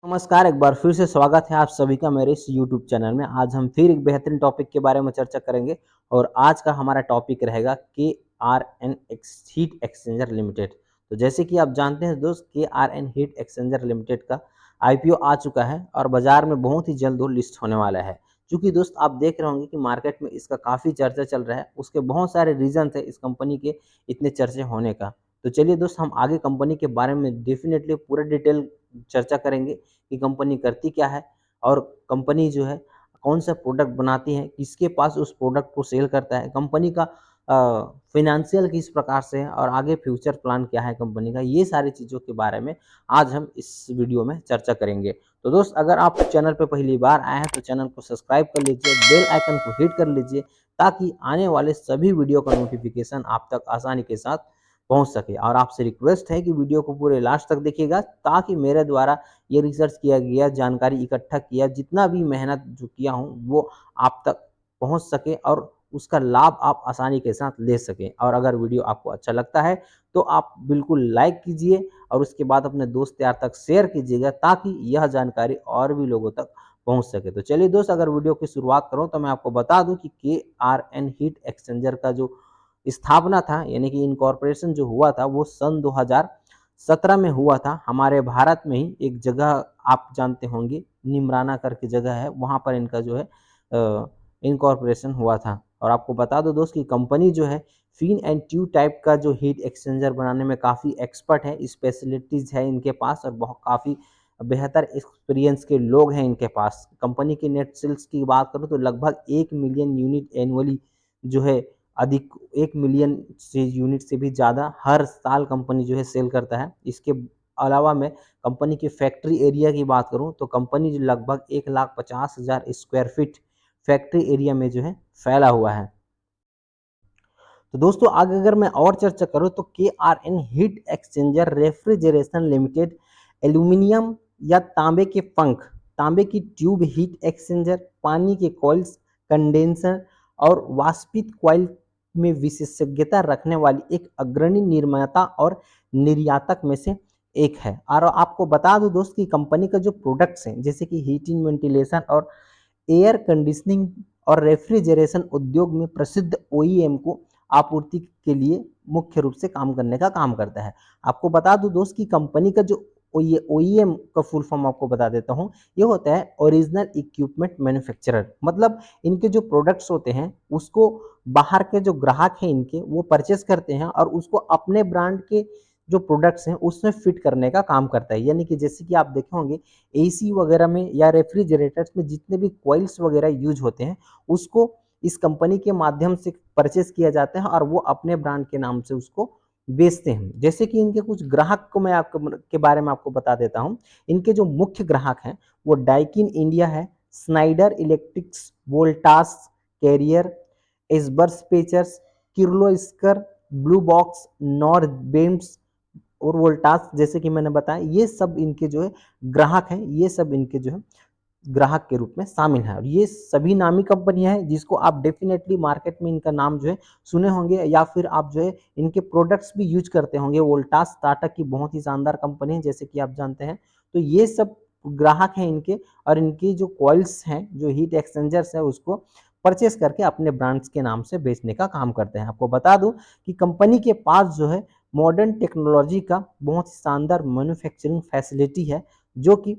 नमस्कार, एक बार फिर से स्वागत है आप सभी का मेरे इस यूट्यूब चैनल में। आज हम फिर एक बेहतरीन टॉपिक के बारे में चर्चा करेंगे और आज का हमारा टॉपिक रहेगा KRN हीट एक्सचेंजर लिमिटेड। तो जैसे कि आप जानते हैं दोस्त, KRN हीट एक्सचेंजर लिमिटेड का IPO आ चुका है और बाजार में बहुत ही जल्द वो लिस्ट होने वाला है। क्योंकि दोस्त आप देख रहे होंगे कि मार्केट में इसका काफ़ी चर्चा चल रहा है, उसके बहुत सारे रीजन है इस कंपनी के इतने चर्चे होने का। तो चलिए दोस्त, हम आगे कंपनी के बारे में डेफिनेटली पूरा डिटेल चर्चा करेंगे कि कंपनी करती क्या है और कंपनी जो है कौन सा प्रोडक्ट बनाती है, किसके पास उस प्रोडक्ट को सेल करता है, कंपनी का फिनेंशियल किस प्रकार से है और आगे फ्यूचर प्लान क्या है कंपनी का। ये सारी चीज़ों के बारे में आज हम इस वीडियो में चर्चा करेंगे। तो दोस्त, अगर आप चैनल पर पहली बार आए हैं तो चैनल को सब्सक्राइब कर लीजिए, बेल आइकन को हिट कर लीजिए ताकि आने वाले सभी वीडियो का नोटिफिकेशन आप तक आसानी के साथ पहुंच सके। और आपसे रिक्वेस्ट है कि वीडियो को पूरे लास्ट तक देखिएगा ताकि मेरे द्वारा ये रिसर्च किया गया, जानकारी इकट्ठा किया, जितना भी मेहनत जो किया हूँ वो आप तक पहुँच सके और उसका लाभ आप आसानी के साथ ले सकें। और अगर वीडियो आपको अच्छा लगता है तो आप बिल्कुल लाइक कीजिए और उसके बाद अपने दोस्त यार तक शेयर कीजिएगा ताकि यह जानकारी और भी लोगों तक पहुंच सके। तो चलिए दोस्त, अगर वीडियो की शुरुआत करूं तो मैं आपको बता दूं कि KRN हीट एक्सचेंजर का जो स्थापना था यानी कि इनकॉर्पोरेशन जो हुआ था वो सन 2017 में हुआ था। हमारे भारत में ही एक जगह आप जानते होंगे, निमराना करके जगह है, वहाँ पर इनका जो है इनकॉर्पोरेशन हुआ था। और आपको बता दो दोस्त कि कंपनी जो है फिन एंड ट्यूब टाइप का जो हीट एक्सचेंजर बनाने में काफ़ी एक्सपर्ट है, स्पेशलिटीज़ है इनके पास और बहुत काफ़ी बेहतर एक्सपीरियंस के लोग हैं इनके पास। कंपनी की नेट सेल्स की बात करूँ तो लगभग 1 मिलियन यूनिट एनुअली जो है, अधिक 1 मिलियन से यूनिट से भी ज़्यादा हर साल कंपनी जो है सेल करता है। इसके अलावा मैं कंपनी के फैक्ट्री एरिया की बात करूं तो कंपनी जो लगभग 1,50,000 स्क्वायर फीट फैक्ट्री एरिया में जो है फैला हुआ है। तो दोस्तों, आगे अगर मैं और चर्चा करूं तो KRN heat exchanger refrigeration limited aluminium या तांबे के पंख, तांबे की ट्यूब हीट एक्सचेंजर, पानी के कॉइल्स, कंडेंसर और वाष्पित कॉइल में विशेषज्ञता रखने वाली एक अग्रणी निर्माता और निर्यातक में से एक है। और आपको बता दूं दोस्त कि कंपनी का जो प्रोडक्ट्स हैं जैसे कि हीटिंग, वेंटिलेशन और एयर कंडीशनिंग और रेफ्रिजरेशन उद्योग में प्रसिद्ध OEM को आपूर्ति के लिए मुख्य रूप से काम करने का काम करता है। आपको बता दूं दोस्त कि कंपनी का जो OEM का फुल फॉर्म आपको बता देता हूं, ये होता है ओरिजिनल इक्विपमेंट मैन्युफैक्चरर। मतलब इनके जो प्रोडक्ट्स होते हैं उसको बाहर के जो ग्राहक हैं इनके वो परचेस करते हैं और उसको अपने ब्रांड के जो प्रोडक्ट्स हैं उसमें फिट करने का काम करता है। यानी कि जैसे कि आप देखे होंगे AC वगैरह में या रेफ्रिजरेटर्स में जितने भी कॉइल्स वगैरह यूज होते हैं उसको इस कंपनी के माध्यम से परचेस किया जाता है और वो अपने ब्रांड के नाम से उसको बेचते हैं। जैसे कि इनके कुछ ग्राहक को मैं आपको के बारे में आपको बता देता हूं। इनके जो मुख्य ग्राहक हैं वो डाइकिन इंडिया है, स्नाइडर इलेक्ट्रिक्स, वोल्टास, कैरियर, एसबर्स पेचर्स, किर्लोस्कर, ब्लू बॉक्स, नॉर्थ बेम्स और वोल्टास, जैसे कि मैंने बताया ये सब इनके जो है ग्राहक हैं, ये सब इनके जो है ग्राहक के रूप में शामिल है। और ये सभी नामी कंपनियां हैं जिसको आप डेफिनेटली मार्केट में इनका नाम जो है सुने होंगे या फिर आप जो है इनके प्रोडक्ट्स भी यूज करते होंगे। वोल्टास टाटा की बहुत ही शानदार कंपनी है जैसे कि आप जानते हैं। तो ये सब ग्राहक हैं इनके और इनकी जो कॉइल्स हैं, जो हीट एक्सचेंजर्स है, उसको परचेस करके अपने ब्रांड्स के नाम से बेचने का काम करते हैं। आपको बता दूं कि कंपनी के पास जो है मॉडर्न टेक्नोलॉजी का बहुत शानदार मैन्युफैक्चरिंग फैसिलिटी है जो कि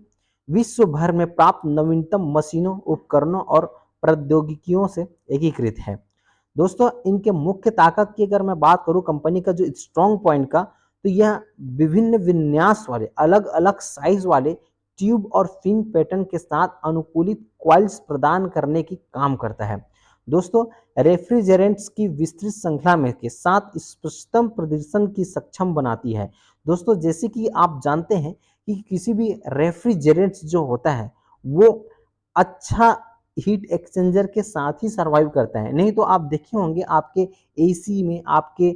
विश्व भर में प्राप्त नवीनतम मशीनों, उपकरणों और प्रौद्योगिकियों से एकीकृत है। दोस्तों, इनके मुख्य ताकत की अगर मैं बात करूं कंपनी का जो स्ट्रॉन्ग पॉइंट का, तो यह विभिन्न विन्यास वाले अलग अलग साइज वाले ट्यूब और फिन पैटर्न के साथ अनुकूलित क्वाइल्स प्रदान करने की काम करता है। दोस्तों, रेफ्रिजरेंट्स की विस्तृत श्रृंखला में के साथ स्पष्टतम प्रदर्शन की सक्षम बनाती है। दोस्तों, जैसे कि आप जानते हैं कि किसी भी रेफ्रिजरेंट्स जो होता है वो अच्छा हीट एक्सचेंजर के साथ ही सरवाइव करता है। नहीं तो आप देखे होंगे आपके AC में, आपके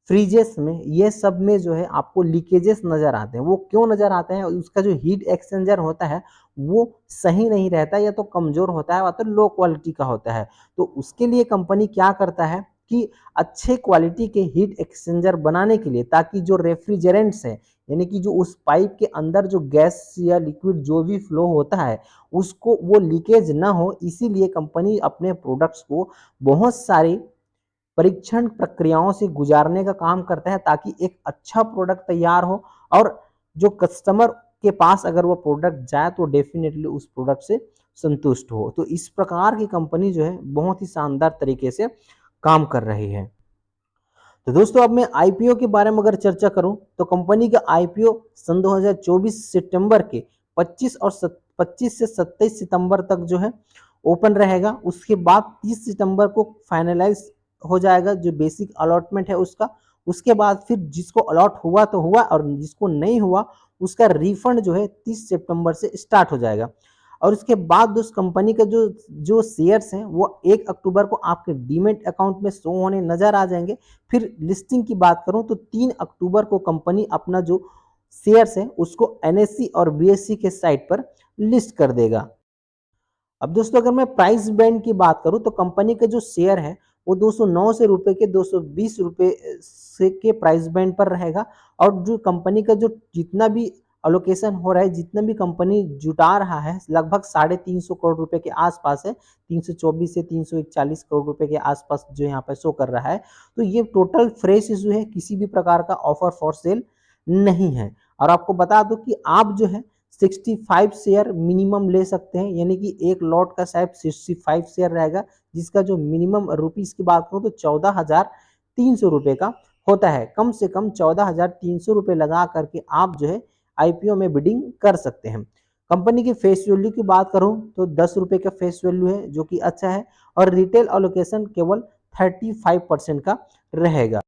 फ्रीजेस में, ये सब में जो है आपको लीकेजेस नजर आते हैं। वो क्यों नजर आते हैं? उसका जो हीट एक्सचेंजर होता है वो सही नहीं रहता, या तो कमजोर होता है या तो लो क्वालिटी का होता है। तो उसके लिए कंपनी क्या करता है कि अच्छे क्वालिटी के हीट एक्सचेंजर बनाने के लिए, ताकि जो रेफ्रिजरेंट्स है यानी कि जो उस पाइप के अंदर जो गैस या लिक्विड जो भी फ्लो होता है उसको वो लीकेज ना हो, इसीलिए कंपनी अपने प्रोडक्ट्स को बहुत सारी परीक्षण प्रक्रियाओं से गुजारने का काम करता है ताकि एक अच्छा प्रोडक्ट तैयार हो और जो कस्टमर के पास अगर वो प्रोडक्ट जाए तो डेफिनेटली उस प्रोडक्ट से संतुष्ट हो। तो इस प्रकार की कंपनी जो है बहुत ही शानदार तरीके से काम कर रही है। तो दोस्तों अब मैं आईपीओ के बारे में अगर चर्चा करूं तो कंपनी का आईपीओ सन 2024 सितंबर के 25 से 27 सितंबर तक जो है ओपन रहेगा। उसके बाद 30 सितंबर को फाइनलाइज हो जाएगा जो बेसिक अलॉटमेंट है उसका। उसके बाद फिर जिसको अलॉट हुआ तो हुआ और जिसको नहीं हुआ उसका रिफंड जो है 30 सितंबर से स्टार्ट हो जाएगा। और उसके बाद उस कंपनी का जो जो शेयर्स हैं वो 1 अक्टूबर को आपके डीमेट अकाउंट में शो होने नजर आ जाएंगे। फिर लिस्टिंग की बात करूं तो 3 अक्टूबर को कंपनी अपना जो शेयर्स है उसको एनएससी और बीएससी के साइट पर लिस्ट कर देगा। अब दोस्तों अगर मैं प्राइस बैंड की बात करूं तो कंपनी का जो शेयर है वो 209 से रुपए के 220 रुपए से के प्राइस बैंड पर रहेगा। और जो कंपनी का जो जितना भी अलोकेशन हो रहा है, जितना भी कंपनी जुटा रहा है, लगभग 350 करोड़ रुपए के आसपास है। 324 से 341 करोड़ रुपए के आसपास जो यहाँ पर शो कर रहा है। तो ये टोटल फ्रेश इशू है, किसी भी प्रकार का ऑफर फॉर सेल नहीं है। और आपको बता दो कि आप जो है 65 शेयर मिनिमम ले सकते हैं, यानी कि एक लॉट का शायद 65 शेयर रहेगा, जिसका जो मिनिमम रुपीस की बात करूं तो 14,300 रुपए का होता है। कम से कम 14,300 रुपए लगा करके आप जो है आईपीओ में बिडिंग कर सकते हैं। कंपनी की फेस वैल्यू की बात करूं तो 10 रुपए का फेस वैल्यू है जो कि अच्छा है। और रिटेल एलोकेशन केवल 35% का रहेगा।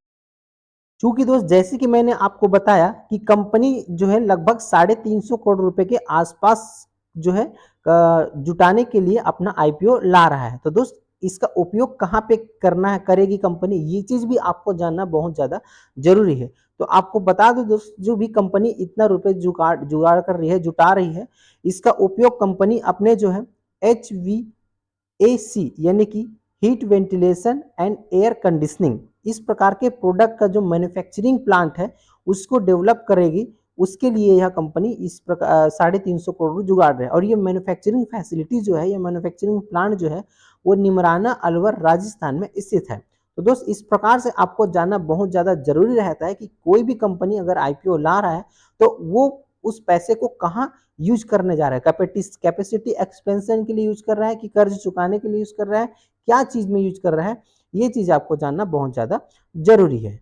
चूंकि दोस्त जैसे कि मैंने आपको बताया कि कंपनी जो है लगभग 350 करोड़ रुपए के आसपास जो है जुटाने के लिए अपना आईपीओ ला रहा है। तो दोस्त इसका उपयोग कहाँ पे करना है, करेगी कंपनी, ये चीज भी आपको जानना बहुत ज्यादा जरूरी है। तो आपको बता दो दोस्त, जो भी कंपनी इतना रुपए जुगाड़ जुगाड़ कर रही है, जुटा रही है, इसका उपयोग कंपनी अपने जो है HVAC यानी कि heat ventilation and air conditioning इस प्रकार के प्रोडक्ट का जो मैन्युफैक्चरिंग प्लांट है उसको डेवलप करेगी। उसके लिए यह कंपनी इस प्रकार 350 करोड़ जुगाड़ रहा है। और ये मैन्युफैक्चरिंग फैसिलिटी जो है, ये मैन्युफैक्चरिंग प्लांट जो है वो निमराना अलवर राजस्थान में स्थित है। तो दोस्त इस प्रकार से आपको जानना बहुत ज़्यादा जरूरी रहता है कि कोई भी कंपनी अगर आईपीओ ला रहा है तो वो उस पैसे को कहाँ यूज करने जा रहा है, कैपेसिटी एक्सपेंशन के लिए यूज कर रहा है कि कर्ज चुकाने के लिए यूज कर रहा है, क्या चीज में यूज कर रहा है, ये चीज आपको जानना बहुत ज्यादा जरूरी है।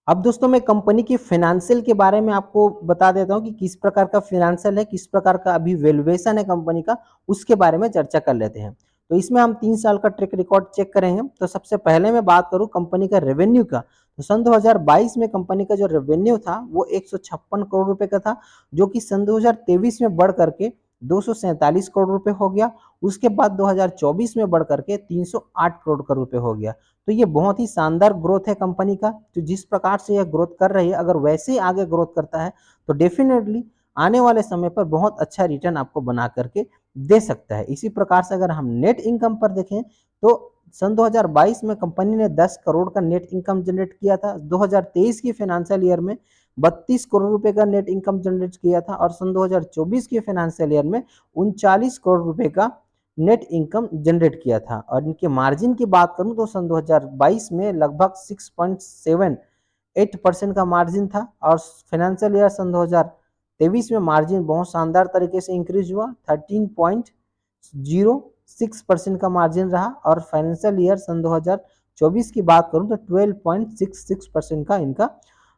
अब दोस्तों मैं कंपनी की फाइनेंशियल के बारे में आपको बता देता हूं कि किस प्रकार का फाइनेंशियल है, किस प्रकार का अभी वैल्यूएशन है कंपनी का, उसके बारे में चर्चा कर लेते हैं। तो इसमें हम 3 साल का ट्रैक रिकॉर्ड चेक करेंगे। तो सबसे पहले मैं बात करूं कंपनी का रेवेन्यू का, तो सन 2022 में कंपनी का जो रेवेन्यू था वो 156 करोड़ रुपए का था, जो कि सन 2023 में बढ़ करके 247 करोड़ रुपए हो गया। उसके बाद 2024 में बढ़ करके 308 करोड़ का रुपए हो गया। तो ये बहुत ही शानदार ग्रोथ है कंपनी का। तो जिस प्रकार से यह ग्रोथ कर रही है, अगर वैसे ही आगे ग्रोथ करता है तो डेफिनेटली आने वाले समय पर बहुत अच्छा रिटर्न आपको बना करके दे सकता है। इसी प्रकार से अगर हम नेट इनकम पर देखें तो सन 2022 में कंपनी ने 10 करोड़ का नेट इनकम जनरेट किया था। 2023 की फाइनेंशियल ईयर में 32 करोड़ रुपए का नेट इनकम जनरेट किया था। और सन 2024 के फाइनेंशियल ईयर में 39 करोड़ रुपए का नेट इनकम जनरेट किया था। और इनके मार्जिन की बात करूं तो सन 2022 में लगभग 6.78% का मार्जिन था। और फाइनेंशियल ईयर सन 2023 में मार्जिन बहुत शानदार तरीके से इंक्रीज हुआ, 13.06% का मार्जिन रहा। और फाइनेंशियल ईयर सन 2024 की बात करूं तो 12.66% का इनका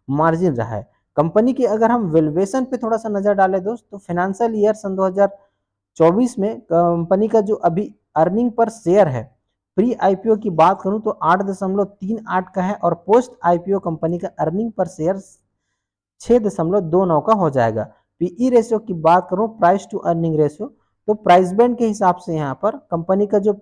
मार्जिन रहा है। कंपनी की अगर हम वैल्यूएशन पे थोड़ा सा नजर डालें दोस्त, तो फाइनेंशियल ईयर सन 2024 में कंपनी का जो अभी अर्निंग पर शेयर है, प्री आईपीओ की बात करूं तो 8.38 का है। और पोस्ट आईपीओ कंपनी का अर्निंग पर शेयर 6.29 का हो जाएगा। पीई रेशियो की बात करूं, प्राइस टू अर्निंग रेशियो, तो प्राइस बैंड के हिसाब से यहाँ पर कंपनी का जो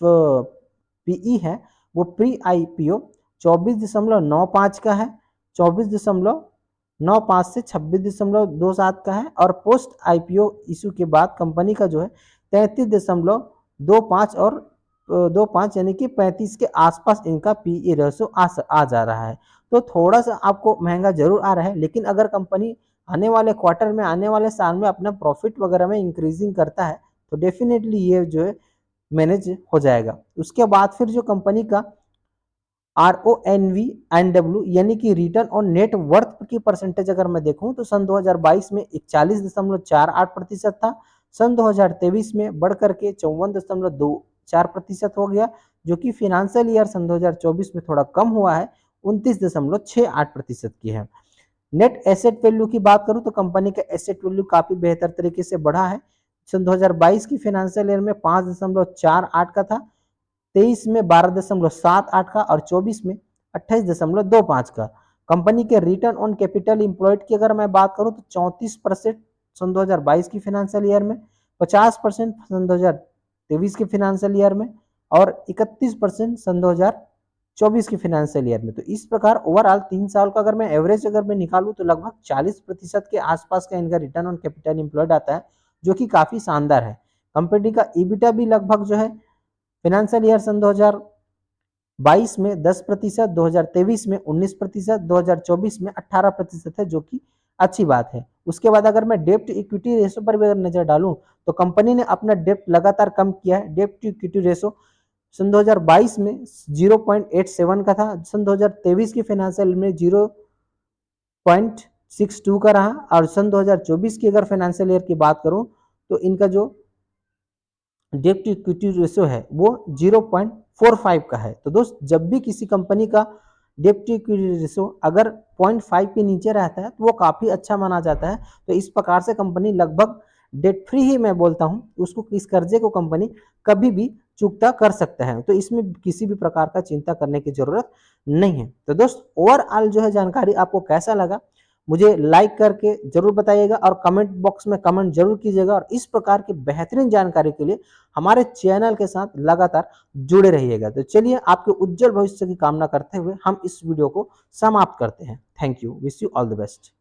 पीई है वो प्री आईपीओ 24.95 का है, 24.95 से 26.27 का है। और पोस्ट आईपीओ इशू के बाद कंपनी का जो है 33.25 और 0.25 यानी कि 35 के आसपास इनका पीई रेशो आ जा रहा है। तो थोड़ा सा आपको महंगा जरूर आ रहा है, लेकिन अगर कंपनी आने वाले क्वार्टर में, आने वाले साल में अपना प्रॉफिट वगैरह में इंक्रीजिंग करता है तो डेफिनेटली ये जो है मैनेज हो जाएगा। उसके बाद फिर जो कंपनी का RONW यानी कि रिटर्न ऑन नेट वर्थ की परसेंटेज अगर मैं देखूं तो सन 2022 में 41.48% था, सन 2023 में बढ़कर के 54.24% हो गया, जो कि फिनेंशियल ईयर सन 2024 में थोड़ा कम हुआ है, 29.68% की है। नेट एसेट वैल्यू की बात करूं तो कंपनी का एसेट वैल्यू काफी बेहतर तरीके से बढ़ा है। सन 2022 की फाइनेंशियल ईयर में 5.48 का था, 23 में 12.78 का और 24 में 28.25 का। कंपनी के रिटर्न ऑन कैपिटल इंप्लॉयड की अगर मैं बात करूं तो 34% सन 2022 की फाइनेंशियल ईयर में, 50% सन 2023 के फाइनेंशियल ईयर में और 31% सन 2024 की फाइनेंशियल ईयर में। तो इस प्रकार ओवरऑल 3 साल का अगर मैं एवरेज अगर मैं निकालूं तो लगभग 40% के आसपास का इनका रिटर्न ऑन कैपिटल इंप्लॉयड आता है, जो कि काफी शानदार है। कंपनी का ईबिटा भी लगभग जो है फाइनेंशियल ईयर सन 2022 में 10%, 2023 में 19%, 2024 में 18% है, जो कि अच्छी बात है। उसके बाद अगर मैं डेप्ट इक्विटी रेशो पर भी अगर नजर डालूं तो कंपनी ने अपना डेप्ट लगातार कम किया है। डेप्ट टू इक्विटी रेशो सन 2022 में 0.87 का था, सन 2023 की फाइनेंशियल में 0.62 का रहा और सन 2024 की अगर फाइनेंशियल ईयर की बात करूं तो इनका जो डेप्ट टू इक्विटी रेशो है वो 0.45 का है। तो दोस्त जब भी किसी कंपनी का डेप्ट टू इक्विटी रेशो अगर 0.5 के नीचे रहता है तो वो काफी अच्छा माना जाता है। तो इस प्रकार से कंपनी लगभग डेट फ्री ही मैं बोलता हूं, उसको इस कर्जे को कंपनी कभी भी चुकता कर सकता है, तो इसमें किसी भी प्रकार का चिंता करने की जरूरत नहीं है। तो दोस्त ओवरऑल जो है जानकारी आपको कैसा लगा मुझे लाइक करके जरूर बताइएगा और कमेंट बॉक्स में कमेंट जरूर कीजिएगा, और इस प्रकार की बेहतरीन जानकारी के लिए हमारे चैनल के साथ लगातार जुड़े रहिएगा। तो चलिए आपके उज्जवल भविष्य की कामना करते हुए हम इस वीडियो को समाप्त करते हैं। Thank you, wish you all the best.